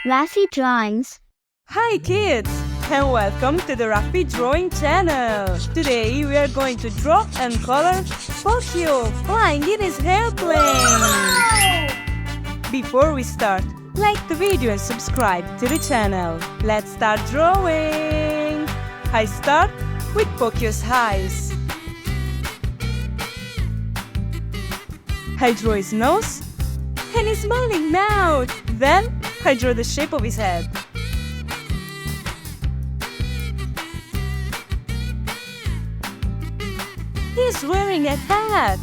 Raffy Drawings. Hi kids, and welcome to the Raffy Drawing channel. Today we are going to draw and color Pocoyó flying in his airplane. Before we start, like the video and subscribe to the channel. Let's start drawing. I start with Pocoyó's eyes. I draw his nose and his smiling mouth. Then I draw the shape of his head. He's wearing a hat.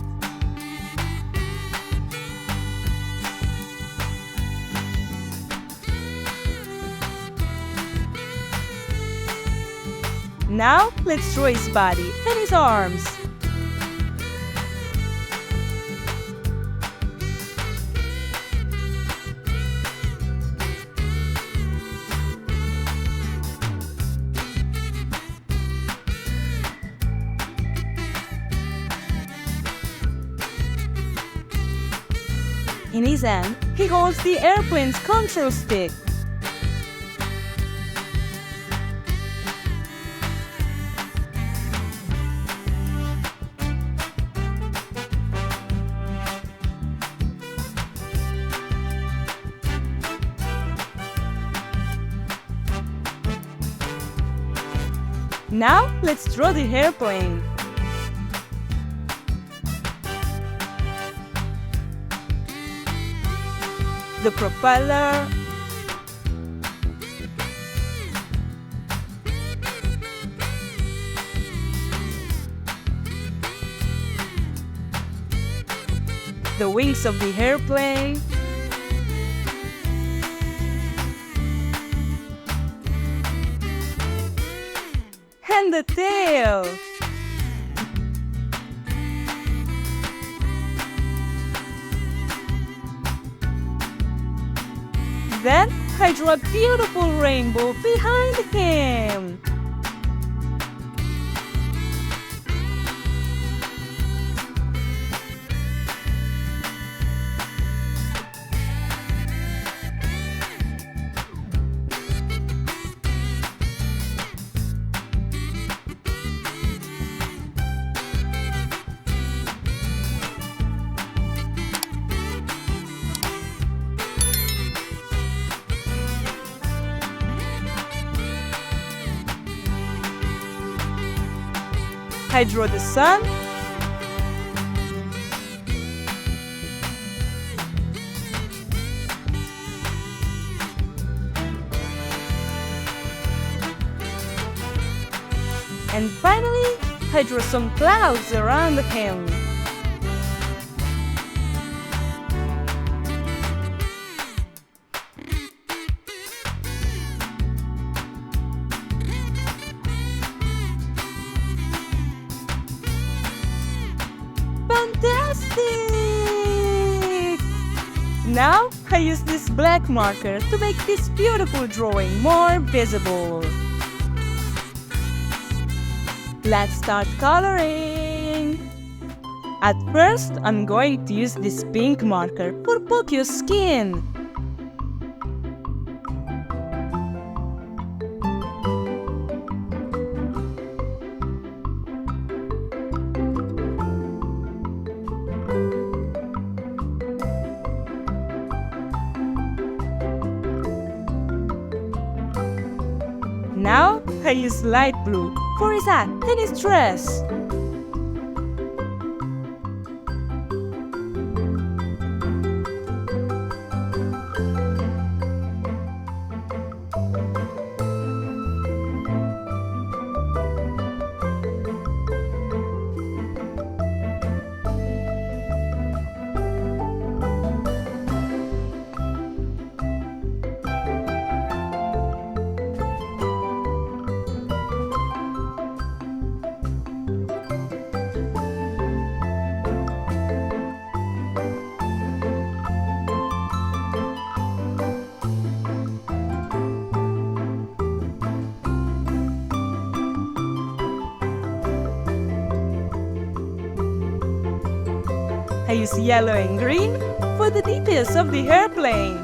Now let's draw his body and his arms. In his hand, he holds the airplane's control stick. Now, let's draw the airplane. The propeller, the wings of the airplane, and the tail. Then I draw a beautiful rainbow behind him. I draw the sun, and finally I draw some clouds around him. Fantastic! Now I use this black marker to make this beautiful drawing more visible. Let's start coloring. At first, I'm going to use this pink marker for Pocoyó's skin. Now I use light blue for his hat and his dress. I use yellow and green for the details of the airplane.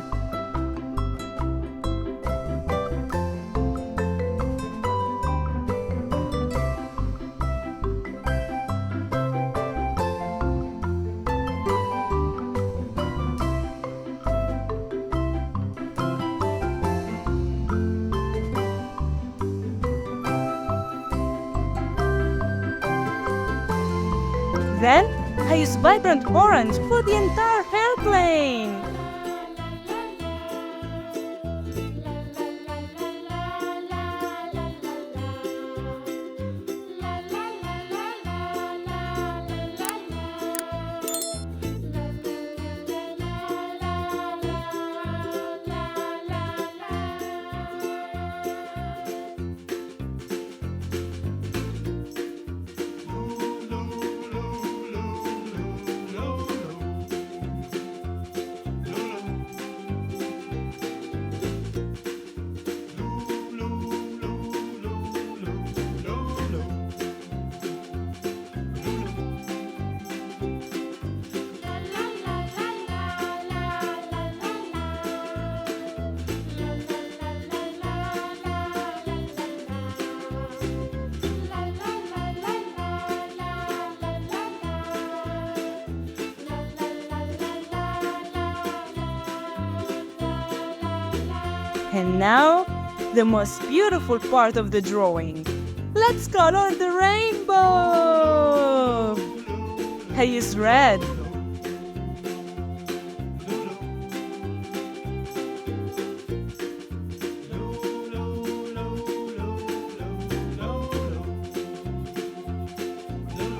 Then, I use vibrant orange for the entire airplane. And now, the most beautiful part of the drawing. Let's color the rainbow! I use red.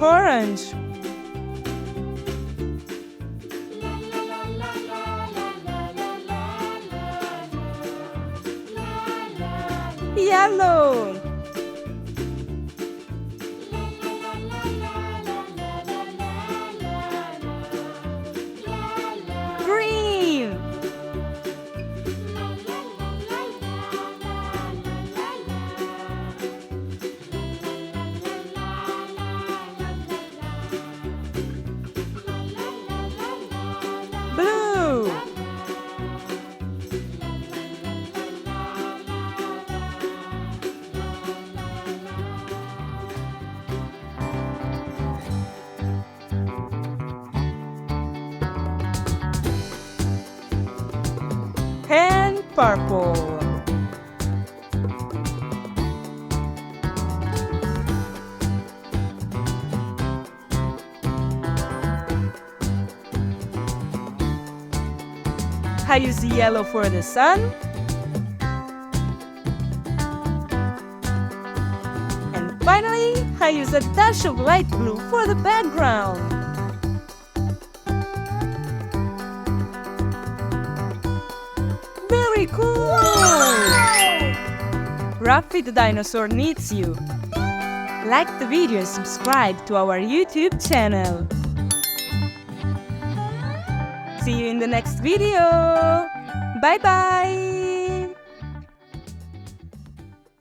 Orange. Yellow. Green. Blue. And purple. I use yellow for the sun. And finally, I use a dash of light blue for the background. Very cool! Raffy the dinosaur needs you. Like the video and subscribe to our YouTube channel. See you in the next video. Bye bye!